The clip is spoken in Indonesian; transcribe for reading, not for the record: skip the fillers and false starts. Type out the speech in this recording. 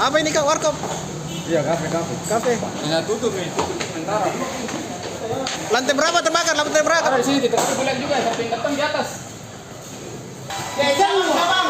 Apa ini Kak? Warkop? Iya, kafe. Kafe. Hanya tutup nih, tutup sementara. Lantai berapa terbakar? Lantai berapa? Ada di sini, kita boleh juga, samping datang di atas. Ya, jangan